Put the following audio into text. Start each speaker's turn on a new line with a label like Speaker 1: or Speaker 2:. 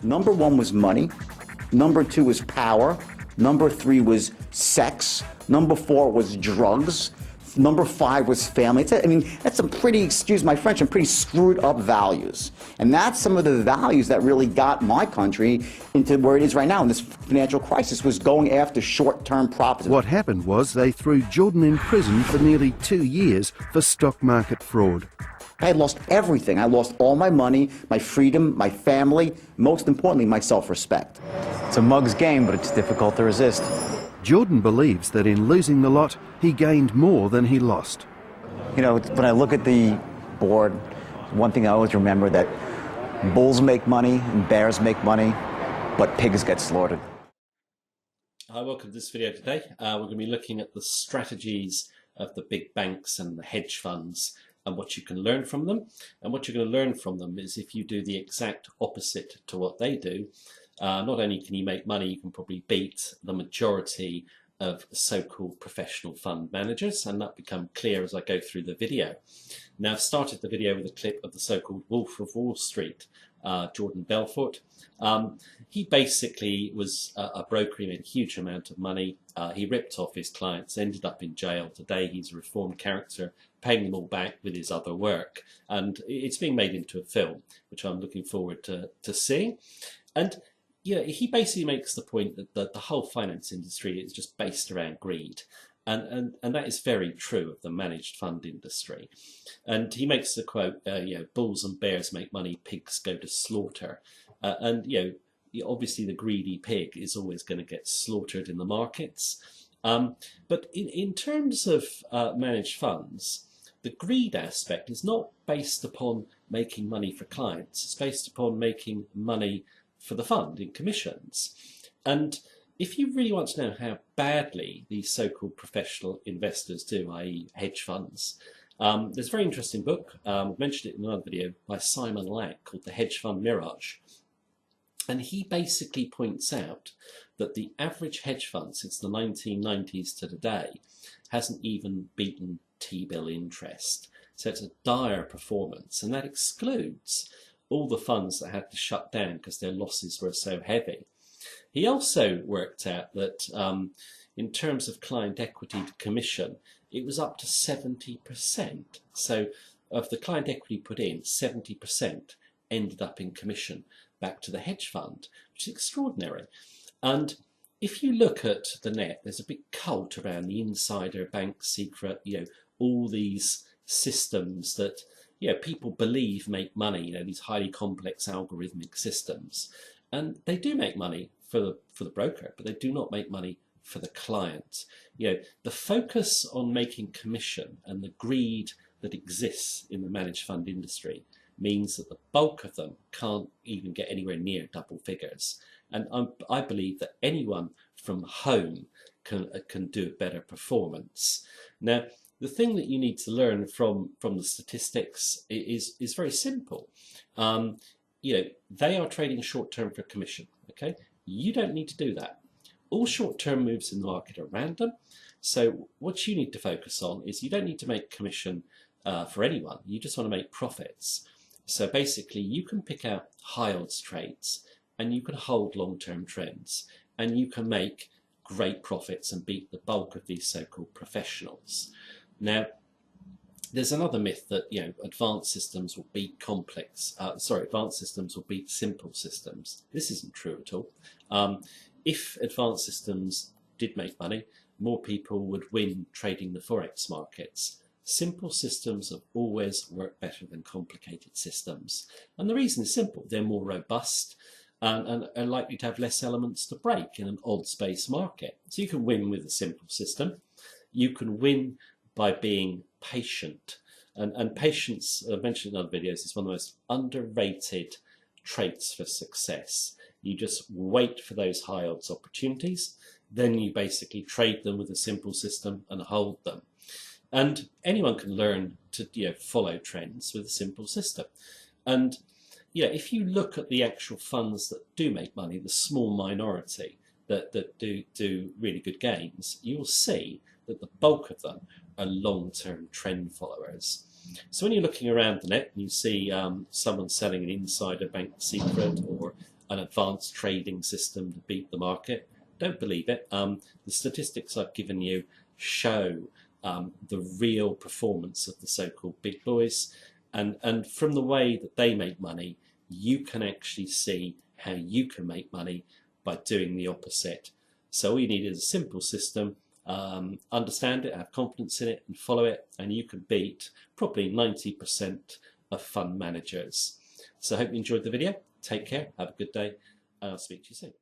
Speaker 1: Number one was money. Number two was power. Number three was sex. Number four was drugs. Number five was family. That's some pretty, excuse my French, some pretty screwed up values. And that's some of the values that really got my country into where it is right now. And this financial crisis was going after short-term profits.
Speaker 2: What happened was they threw Jordan in prison for nearly 2 years for stock market fraud.
Speaker 1: I had lost everything. I lost all my money, my freedom, my family, most importantly, my self-respect.
Speaker 3: It's a mug's game, but it's difficult to resist.
Speaker 2: Jordan believes that in losing the lot, he gained more than he lost.
Speaker 3: You know, when I look at the board, one thing I always remember that bulls make money and bears make money, but pigs get slaughtered.
Speaker 4: Hi, welcome to this video today. We're going to be looking at the strategies of the big banks and the hedge funds and what you can learn from them. And what you're going to learn from them is if you do the exact opposite to what they do, not only can you make money, you can probably beat the majority of so-called professional fund managers, and that become clear as I go through the video. Now, I've started the video with a clip of the so-called Wolf of Wall Street, Jordan Belfort. He basically was a broker. He made a huge amount of money. He ripped off his clients, ended up in jail. Today he's a reformed character, paying them all back with his other work. And it's being made into a film, which I'm looking forward to seeing. And yeah, he basically makes the point that the whole finance industry is just based around greed. And that is very true of the managed fund industry. And he makes the quote, bulls and bears make money, pigs go to slaughter. Obviously the greedy pig is always going to get slaughtered in the markets. But in terms of managed funds, the greed aspect is not based upon making money for clients. It's based upon making money for the fund in commissions. And if you really want to know how badly these so-called professional investors do, i.e. hedge funds, there's a very interesting book, I've mentioned it in another video, by Simon Lack called The Hedge Fund Mirage. And he basically points out that the average hedge fund since the 1990s to today hasn't even beaten T-bill interest. So it's a dire performance, and that excludes all the funds that had to shut down because their losses were so heavy. He also worked out that in terms of client equity to commission, it was up to 70%. So of the client equity put in, 70% ended up in commission back to the hedge fund, which is extraordinary. And if you look at the net, there's a big cult around the insider, bank secret, all these systems that people believe make money, these highly complex algorithmic systems. And they do make money for the broker, but they do not make money for the client. The focus on making commission and the greed that exists in the managed fund industry means that the bulk of them can't even get anywhere near double figures. And I believe that anyone from home can do a better performance. Now, the thing that you need to learn from the statistics is very simple. They are trading short-term for commission, okay? You don't need to do that. All short-term moves in the market are random. So what you need to focus on is you don't need to make commission for anyone. You just want to make profits. So basically, you can pick out high odds trades and you can hold long-term trends and you can make great profits and beat the bulk of these so-called professionals. Now, there's another myth that advanced systems will beat advanced systems will beat simple systems. This isn't true at all. If advanced systems did make money, more people would win trading the Forex markets. Simple systems have always worked better than complicated systems. And the reason is simple. They're more robust and are likely to have less elements to break in an odds-based market. So you can win with a simple system. You can win by being patient. And patience, I've mentioned in other videos, is one of the most underrated traits for success. You just wait for those high odds opportunities, then you basically trade them with a simple system and hold them. And anyone can learn to follow trends with a simple system. And if you look at the actual funds that do make money, the small minority that do really good gains, you'll see that the bulk of them are long-term trend followers. So when you're looking around the net and you see someone selling an insider bank secret or an advanced trading system to beat the market. Don't believe it. The statistics I've given you show the real performance of the so-called big boys, and from the way that they make money, you can actually see how you can make money by doing the opposite. So all you need is a simple system, understand it, have confidence in it, and follow it, and you can beat probably 90% of fund managers. So I hope you enjoyed the video. Take care, have a good day, and I'll speak to you soon.